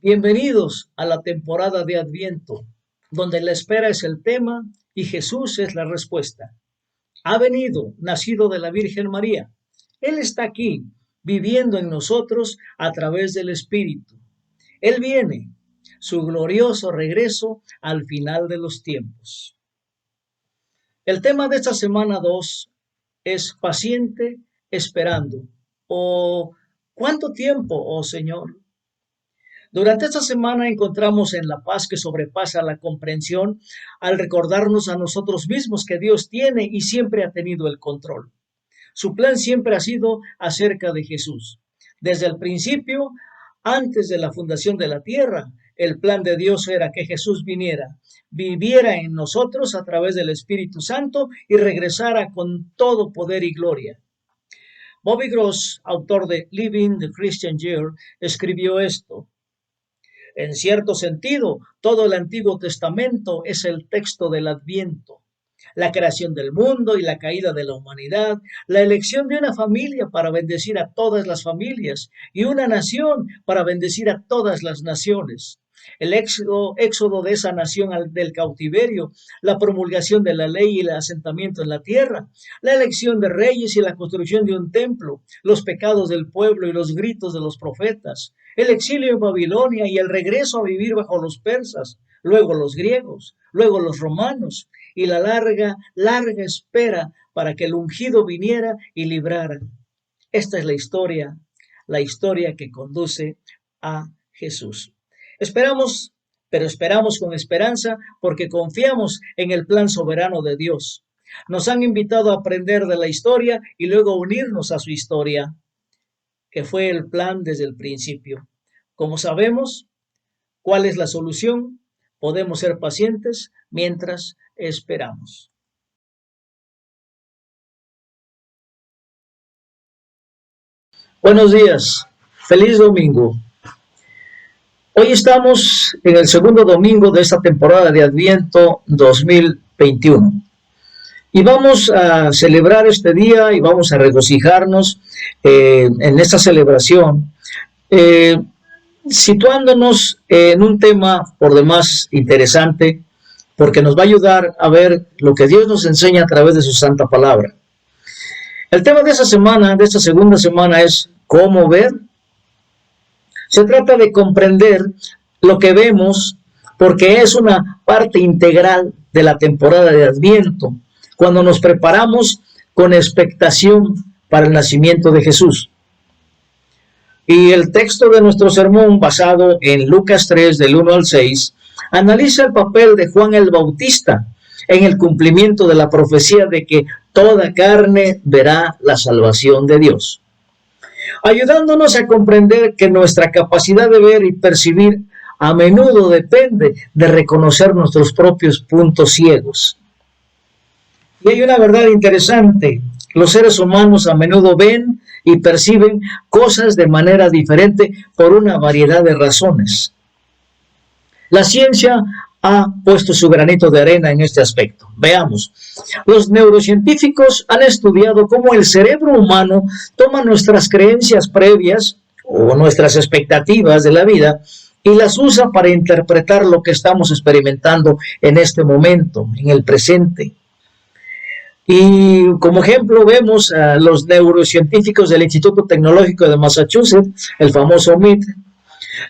Bienvenidos a la temporada de Adviento, donde la espera es el tema y Jesús es la respuesta. Ha venido, nacido de la Virgen María. Él está aquí, viviendo en nosotros a través del Espíritu. Él viene, su glorioso regreso al final de los tiempos. El tema de esta semana 2 es paciente esperando. ¿Cuánto tiempo, oh Señor? Durante esta semana encontramos en la paz que sobrepasa la comprensión al recordarnos a nosotros mismos que Dios tiene y siempre ha tenido el control. Su plan siempre ha sido acerca de Jesús. Desde el principio, antes de la fundación de la tierra, el plan de Dios era que Jesús viniera, viviera en nosotros a través del Espíritu Santo y regresara con todo poder y gloria. Bobby Gross, autor de Living the Christian Year, escribió esto. En cierto sentido, todo el Antiguo Testamento es el texto del Adviento. La creación del mundo y la caída de la humanidad, la elección de una familia para bendecir a todas las familias y una nación para bendecir a todas las naciones. El éxodo de esa nación del cautiverio, la promulgación de la ley y el asentamiento en la tierra, la elección de reyes y la construcción de un templo, los pecados del pueblo y los gritos de los profetas, el exilio en Babilonia y el regreso a vivir bajo los persas, luego los griegos, luego los romanos y la larga espera para que el ungido viniera y librara. Esta es la historia que conduce a Jesús. Pero esperamos con esperanza porque confiamos en el plan soberano de Dios. Nos han invitado a aprender de la historia y luego unirnos a su historia, que fue el plan desde el principio. Como sabemos, ¿cuál es la solución? Podemos ser pacientes mientras esperamos. Buenos días, feliz domingo. Hoy estamos en el segundo domingo de esta temporada de Adviento 2021 y vamos a celebrar este día y vamos a regocijarnos en esta celebración, situándonos en un tema por demás interesante, porque nos va a ayudar a ver lo que Dios nos enseña a través de su santa palabra. El tema de esta semana, de esta segunda semana, es ¿cómo ver? Se trata de comprender lo que vemos porque es una parte integral de la temporada de Adviento, cuando nos preparamos con expectación para el nacimiento de Jesús. Y el texto de nuestro sermón, basado en Lucas 3, del 1 al 6, analiza el papel de Juan el Bautista en el cumplimiento de la profecía de que toda carne verá la salvación de Dios, ayudándonos a comprender que nuestra capacidad de ver y percibir a menudo depende de reconocer nuestros propios puntos ciegos. Y hay una verdad interesante: los seres humanos a menudo ven y perciben cosas de manera diferente por una variedad de razones. La ciencia ha puesto su granito de arena en este aspecto. Veamos. Los neurocientíficos han estudiado cómo el cerebro humano toma nuestras creencias previas o nuestras expectativas de la vida y las usa para interpretar lo que estamos experimentando en este momento, en el presente. Y como ejemplo vemos a los neurocientíficos del Instituto Tecnológico de Massachusetts, el famoso MIT,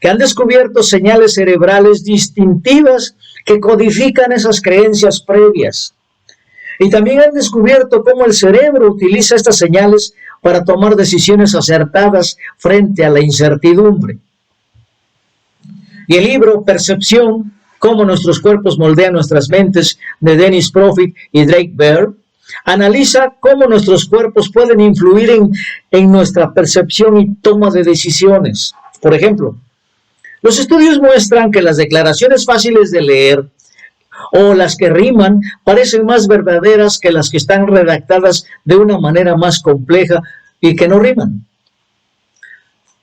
que han descubierto señales cerebrales distintivas que codifican esas creencias previas. Y también han descubierto cómo el cerebro utiliza estas señales para tomar decisiones acertadas frente a la incertidumbre. Y el libro Percepción, cómo nuestros cuerpos moldean nuestras mentes, de Dennis Profit y Drake Baer, analiza cómo nuestros cuerpos pueden influir en nuestra percepción y toma de decisiones. Por ejemplo, los estudios muestran que las declaraciones fáciles de leer o las que riman parecen más verdaderas que las que están redactadas de una manera más compleja y que no riman.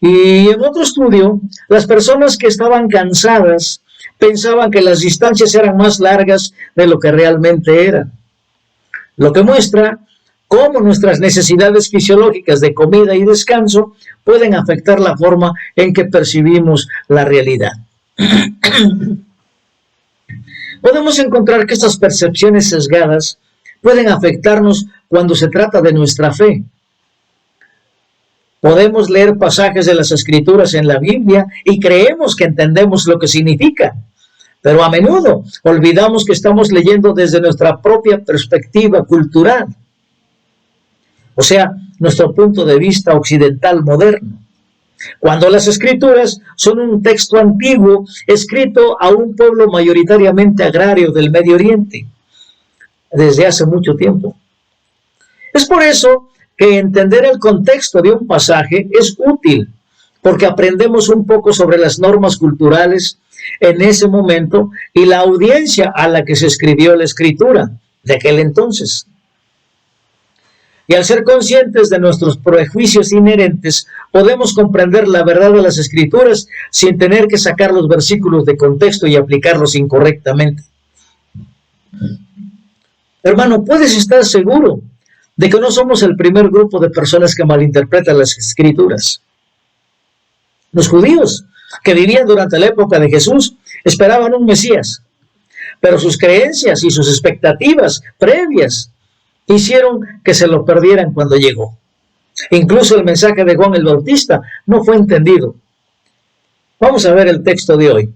Y en otro estudio, las personas que estaban cansadas pensaban que las distancias eran más largas de lo que realmente eran, lo que muestra cómo nuestras necesidades fisiológicas de comida y descanso pueden afectar la forma en que percibimos la realidad. Podemos encontrar que estas percepciones sesgadas pueden afectarnos cuando se trata de nuestra fe. Podemos leer pasajes de las Escrituras en la Biblia y creemos que entendemos lo que significa, pero a menudo olvidamos que estamos leyendo desde nuestra propia perspectiva cultural, o sea, nuestro punto de vista occidental moderno. Cuando las Escrituras son un texto antiguo escrito a un pueblo mayoritariamente agrario del Medio Oriente, desde hace mucho tiempo. Es por eso que entender el contexto de un pasaje es útil, porque aprendemos un poco sobre las normas culturales en ese momento y la audiencia a la que se escribió la Escritura de aquel entonces. Y al ser conscientes de nuestros prejuicios inherentes, podemos comprender la verdad de las Escrituras sin tener que sacar los versículos de contexto y aplicarlos incorrectamente. Hermano, puedes estar seguro de que no somos el primer grupo de personas que malinterpretan las Escrituras. Los judíos que vivían durante la época de Jesús esperaban un Mesías, pero sus creencias y sus expectativas previas hicieron que se lo perdieran cuando llegó. Incluso el mensaje de Juan el Bautista no fue entendido. Vamos a ver el texto de hoy.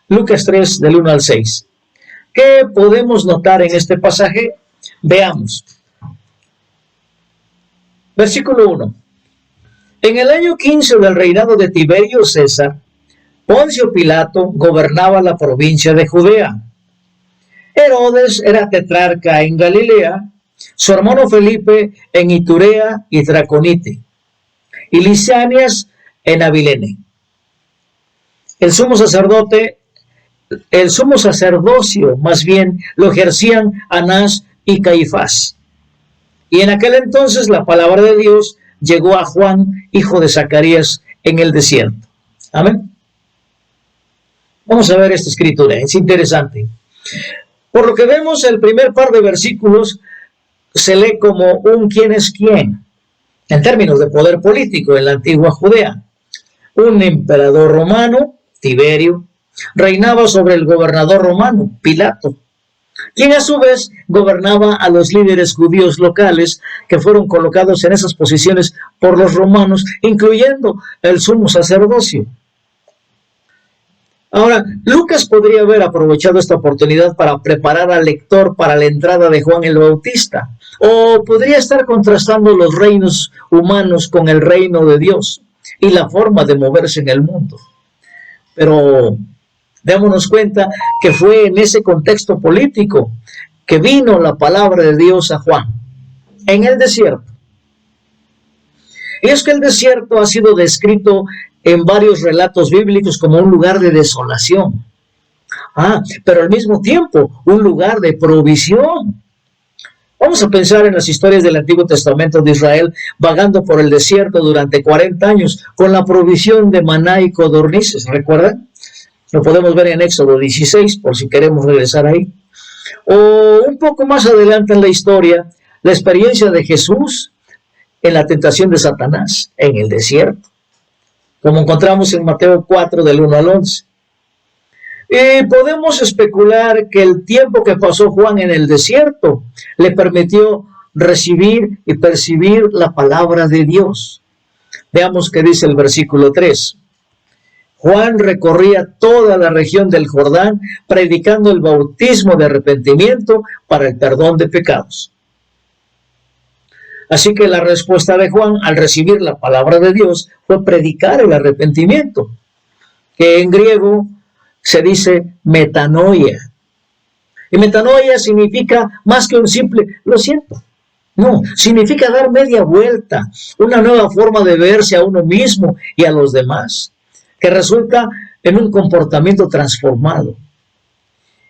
Lucas 3, del 1 al 6. ¿Qué podemos notar en este pasaje? Veamos. Versículo 1. En el año 15 del reinado de Tiberio César, Poncio Pilato gobernaba la provincia de Judea. Herodes era tetrarca en Galilea, su hermano Felipe en Iturea y Traconite, y Lisanias en Abilene. El sumo sacerdocio, más bien, lo ejercían Anás y Caifás. Y en aquel entonces la palabra de Dios llegó a Juan, hijo de Zacarías, en el desierto. Amén. Vamos a ver esta escritura, es interesante. Por lo que vemos, el primer par de versículos se lee como un quién es quién, en términos de poder político en la antigua Judea. Un emperador romano, Tiberio, reinaba sobre el gobernador romano, Pilato, quien a su vez gobernaba a los líderes judíos locales que fueron colocados en esas posiciones por los romanos, incluyendo el sumo sacerdocio. Ahora, Lucas podría haber aprovechado esta oportunidad para preparar al lector para la entrada de Juan el Bautista, o podría estar contrastando los reinos humanos con el reino de Dios y la forma de moverse en el mundo. Pero démonos cuenta que fue en ese contexto político que vino la palabra de Dios a Juan, en el desierto. Y es que el desierto ha sido descrito en varios relatos bíblicos como un lugar de desolación. Pero al mismo tiempo, un lugar de provisión. Vamos a pensar en las historias del Antiguo Testamento de Israel vagando por el desierto durante 40 años con la provisión de maná y codornices, ¿recuerdan? Lo podemos ver en Éxodo 16, por si queremos regresar ahí. O un poco más adelante en la historia, la experiencia de Jesús en la tentación de Satanás en el desierto, como encontramos en Mateo 4, del 1 al 11. Y podemos especular que el tiempo que pasó Juan en el desierto le permitió recibir y percibir la palabra de Dios. Veamos qué dice el versículo 3. Juan recorría toda la región del Jordán, predicando el bautismo de arrepentimiento para el perdón de pecados. Así que la respuesta de Juan al recibir la palabra de Dios fue predicar el arrepentimiento, que en griego se dice metanoia. Y metanoia significa más que un simple, lo siento. No, significa dar media vuelta, una nueva forma de verse a uno mismo y a los demás, que resulta en un comportamiento transformado.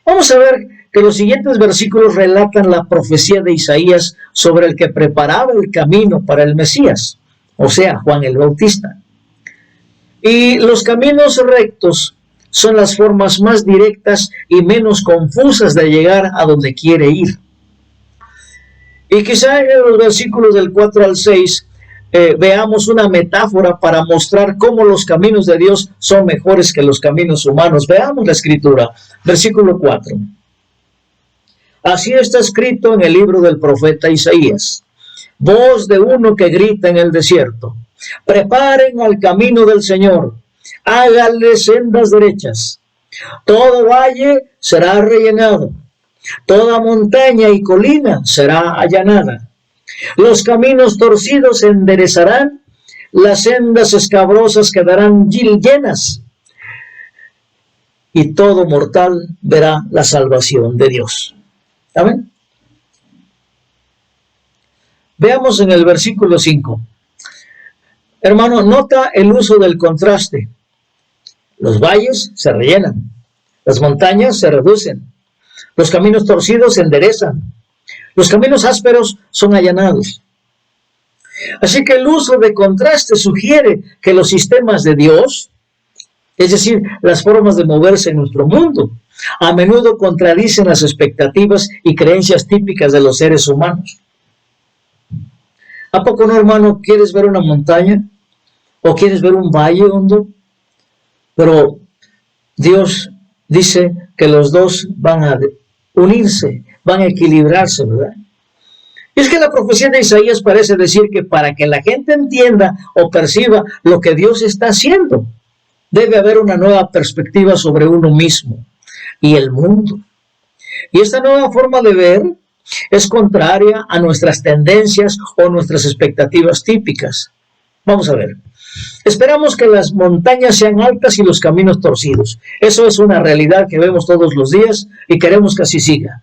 Vamos a ver que los siguientes versículos relatan la profecía de Isaías sobre el que preparaba el camino para el Mesías, o sea, Juan el Bautista. Y los caminos rectos son las formas más directas y menos confusas de llegar a donde quiere ir. Y quizá en los versículos del 4 al 6 veamos una metáfora para mostrar cómo los caminos de Dios son mejores que los caminos humanos. Veamos la escritura, versículo 4. Así está escrito en el libro del profeta Isaías. Voz de uno que grita en el desierto. Preparen al camino del Señor. Háganle sendas derechas. Todo valle será rellenado. Toda montaña y colina será allanada. Los caminos torcidos se enderezarán. Las sendas escabrosas quedarán llenas. Y todo mortal verá la salvación de Dios. ¿Amén? Veamos en el versículo 5. Hermano, nota el uso del contraste. Los valles se rellenan, las montañas se reducen, los caminos torcidos se enderezan, los caminos ásperos son allanados. Así que el uso de contraste sugiere que los sistemas de Dios, es decir, las formas de moverse en nuestro mundo, a menudo contradicen las expectativas y creencias típicas de los seres humanos. ¿A poco no, hermano, quieres ver una montaña? ¿O quieres ver un valle hondo? Pero Dios dice que los dos van a unirse, van a equilibrarse, ¿verdad? Y es que la profecía de Isaías parece decir que para que la gente entienda o perciba lo que Dios está haciendo, debe haber una nueva perspectiva sobre uno mismo y el mundo. Y esta nueva forma de ver es contraria a nuestras tendencias o nuestras expectativas típicas. Vamos a ver. Esperamos que las montañas sean altas y los caminos torcidos. Eso es una realidad que vemos todos los días y queremos que así siga.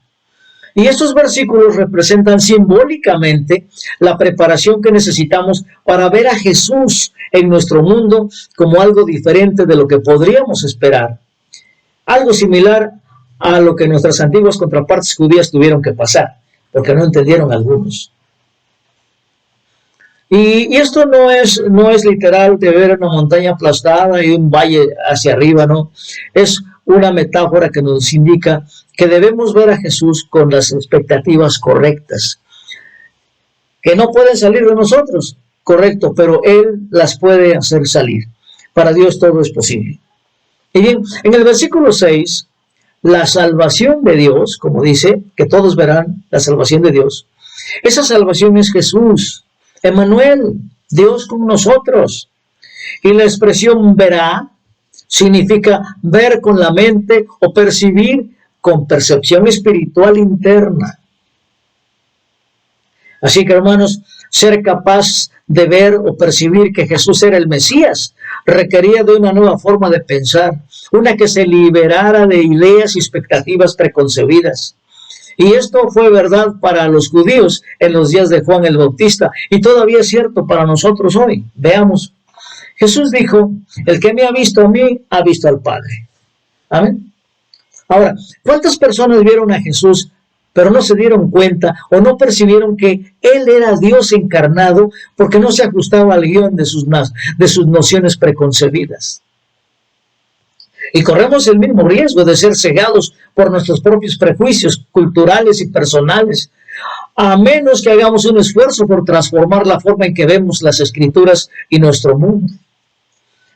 Y estos versículos representan simbólicamente la preparación que necesitamos para ver a Jesús en nuestro mundo como algo diferente de lo que podríamos esperar. Algo similar a lo que nuestras antiguas contrapartes judías tuvieron que pasar, porque no entendieron algunos. Y esto no es literal de ver una montaña aplastada y un valle hacia arriba, no. Es una metáfora que nos indica que debemos ver a Jesús con las expectativas correctas, que no pueden salir de nosotros, correcto, pero Él las puede hacer salir. Para Dios todo es posible. Y bien, en el versículo 6, la salvación de Dios, como dice, que todos verán la salvación de Dios. Esa salvación es Jesús, Emmanuel, Dios con nosotros. Y la expresión verá significa ver con la mente o percibir con percepción espiritual interna. Así que, hermanos, ser capaz de ver o percibir que Jesús era el Mesías requería de una nueva forma de pensar, una que se liberara de ideas y expectativas preconcebidas. Y esto fue verdad para los judíos en los días de Juan el Bautista y todavía es cierto para nosotros hoy. Veamos. Jesús dijo, el que me ha visto a mí, ha visto al Padre. Amén. Ahora, ¿cuántas personas vieron a Jesús, pero no se dieron cuenta o no percibieron que Él era Dios encarnado porque no se ajustaba al guión de sus nociones preconcebidas? Y corremos el mismo riesgo de ser cegados por nuestros propios prejuicios culturales y personales, a menos que hagamos un esfuerzo por transformar la forma en que vemos las Escrituras y nuestro mundo.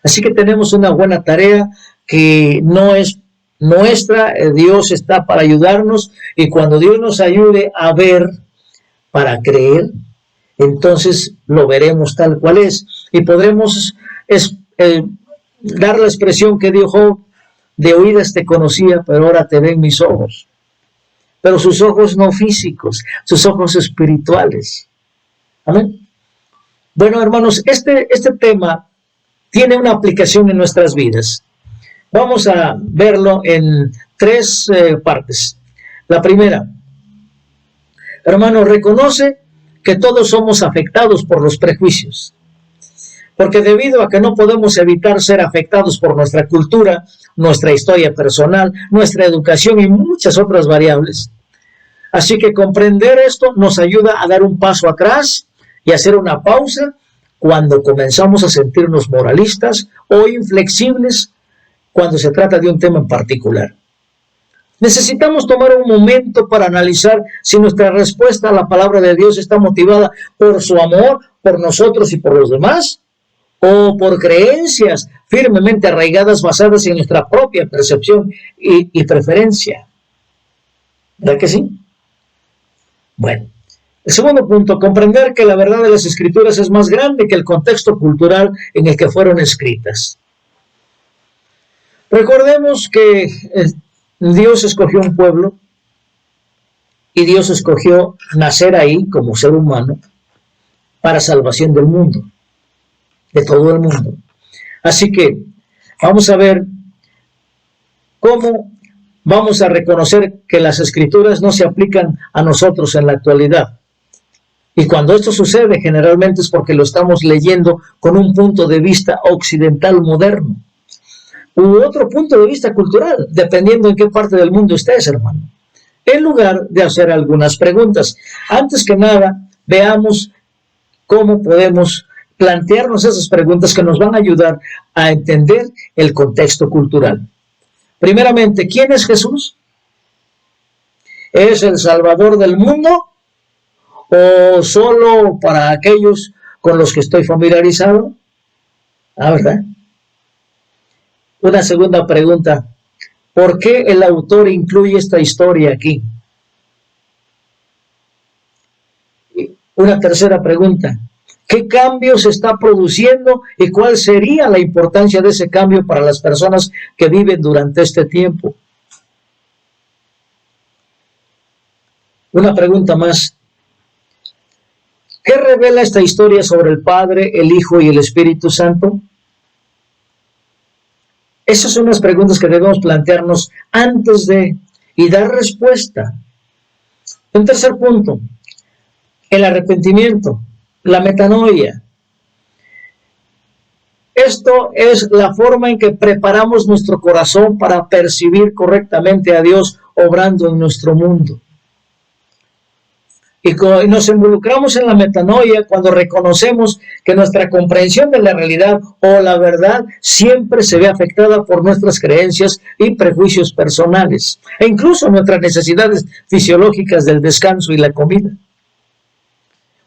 Así que tenemos una buena tarea que no es nuestra, Dios está para ayudarnos, y cuando Dios nos ayude a ver para creer, entonces lo veremos tal cual es, y podremos dar la expresión que dijo, de oídas te conocía, pero ahora te ven mis ojos. Pero sus ojos no físicos, sus ojos espirituales. Amén. Bueno, hermanos, este tema tiene una aplicación en nuestras vidas. Vamos a verlo en tres partes. La primera, hermano, reconoce que todos somos afectados por los prejuicios. Porque debido a que no podemos evitar ser afectados por nuestra cultura, nuestra historia personal, nuestra educación y muchas otras variables. Así que comprender esto nos ayuda a dar un paso atrás y hacer una pausa cuando comenzamos a sentirnos moralistas o inflexibles cuando se trata de un tema en particular. Necesitamos tomar un momento para analizar si nuestra respuesta a la palabra de Dios está motivada por su amor, por nosotros y por los demás, o por creencias firmemente arraigadas basadas en nuestra propia percepción y preferencia. ¿Verdad que sí? Bueno, el segundo punto, comprender que la verdad de las Escrituras es más grande que el contexto cultural en el que fueron escritas. Recordemos que Dios escogió un pueblo y Dios escogió nacer ahí como ser humano para salvación del mundo, de todo el mundo. Así que vamos a ver cómo vamos a reconocer que las Escrituras no se aplican a nosotros en la actualidad. Y cuando esto sucede, generalmente es porque lo estamos leyendo con un punto de vista occidental moderno, u otro punto de vista cultural, dependiendo en qué parte del mundo estés, hermano. En lugar de hacer algunas preguntas. Antes que nada, veamos cómo podemos plantearnos esas preguntas que nos van a ayudar a entender el contexto cultural. Primeramente, ¿quién es Jesús? ¿Es el Salvador del mundo? ¿O solo para aquellos con los que estoy familiarizado? ¿Verdad? Una segunda pregunta, ¿por qué el autor incluye esta historia aquí? Una tercera pregunta, ¿qué cambio se está produciendo y cuál sería la importancia de ese cambio para las personas que viven durante este tiempo? Una pregunta más, ¿qué revela esta historia sobre el Padre, el Hijo y el Espíritu Santo? Esas son las preguntas que debemos plantearnos antes de y dar respuesta. Un tercer punto, el arrepentimiento, la metanoia. Esto es la forma en que preparamos nuestro corazón para percibir correctamente a Dios obrando en nuestro mundo. Y nos involucramos en la metanoia cuando reconocemos que nuestra comprensión de la realidad o la verdad siempre se ve afectada por nuestras creencias y prejuicios personales, e incluso nuestras necesidades fisiológicas del descanso y la comida.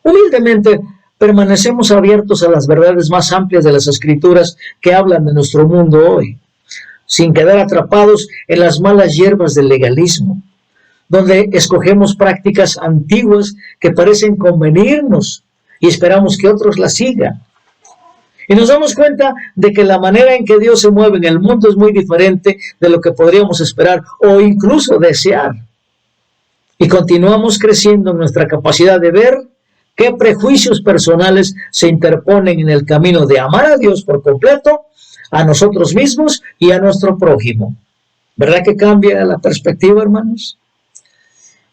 Humildemente, permanecemos abiertos a las verdades más amplias de las Escrituras que hablan de nuestro mundo hoy, sin quedar atrapados en las malas hierbas del legalismo, donde escogemos prácticas antiguas que parecen convenirnos y esperamos que otros las sigan. Y nos damos cuenta de que la manera en que Dios se mueve en el mundo es muy diferente de lo que podríamos esperar o incluso desear. Y continuamos creciendo en nuestra capacidad de ver qué prejuicios personales se interponen en el camino de amar a Dios por completo, a nosotros mismos y a nuestro prójimo. ¿Verdad que cambia la perspectiva, hermanos?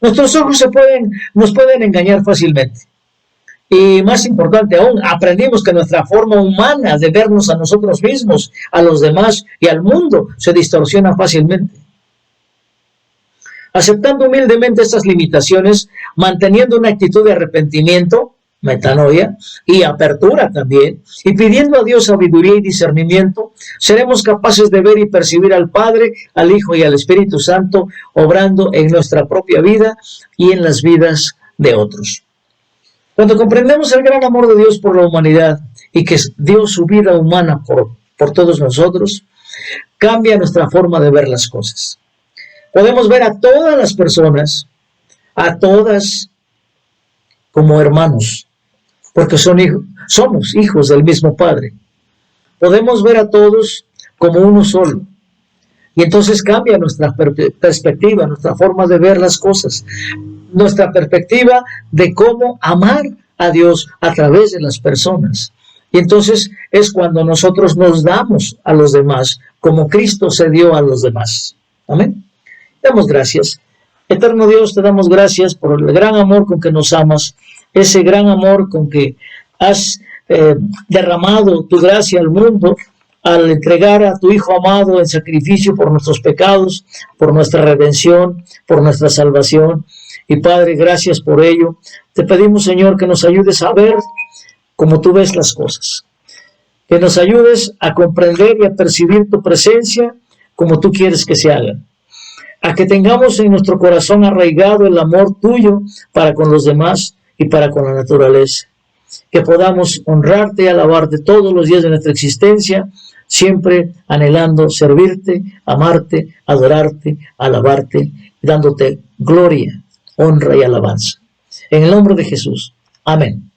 Nuestros ojos nos pueden engañar fácilmente. Y más importante aún, aprendimos que nuestra forma humana de vernos a nosotros mismos, a los demás y al mundo se distorsiona fácilmente. Aceptando humildemente estas limitaciones, manteniendo una actitud de arrepentimiento, metanoia, y apertura también, y pidiendo a Dios sabiduría y discernimiento, seremos capaces de ver y percibir al Padre, al Hijo y al Espíritu Santo obrando en nuestra propia vida y en las vidas de otros. Cuando comprendemos el gran amor de Dios por la humanidad y que dio su vida humana por todos nosotros, cambia nuestra forma de ver las cosas. Podemos ver a todas las personas, a todas como hermanos, porque somos hijos del mismo Padre. Podemos ver a todos como uno solo. Y entonces cambia nuestra perspectiva, nuestra forma de ver las cosas, nuestra perspectiva de cómo amar a Dios a través de las personas. Y entonces es cuando nosotros nos damos a los demás, como Cristo se dio a los demás. Amén. Damos gracias. Eterno Dios, te damos gracias por el gran amor con que nos amas, ese gran amor con que has derramado tu gracia al mundo al entregar a tu Hijo amado en sacrificio por nuestros pecados, por nuestra redención, por nuestra salvación. Y Padre, gracias por ello. Te pedimos, Señor, que nos ayudes a ver como tú ves las cosas, que nos ayudes a comprender y a percibir tu presencia como tú quieres que se hagan. a que tengamos en nuestro corazón arraigado el amor tuyo para con los demás y para con la naturaleza. Que podamos honrarte y alabarte todos los días de nuestra existencia, siempre anhelando servirte, amarte, adorarte, alabarte, dándote gloria, honra y alabanza. En el nombre de Jesús. Amén.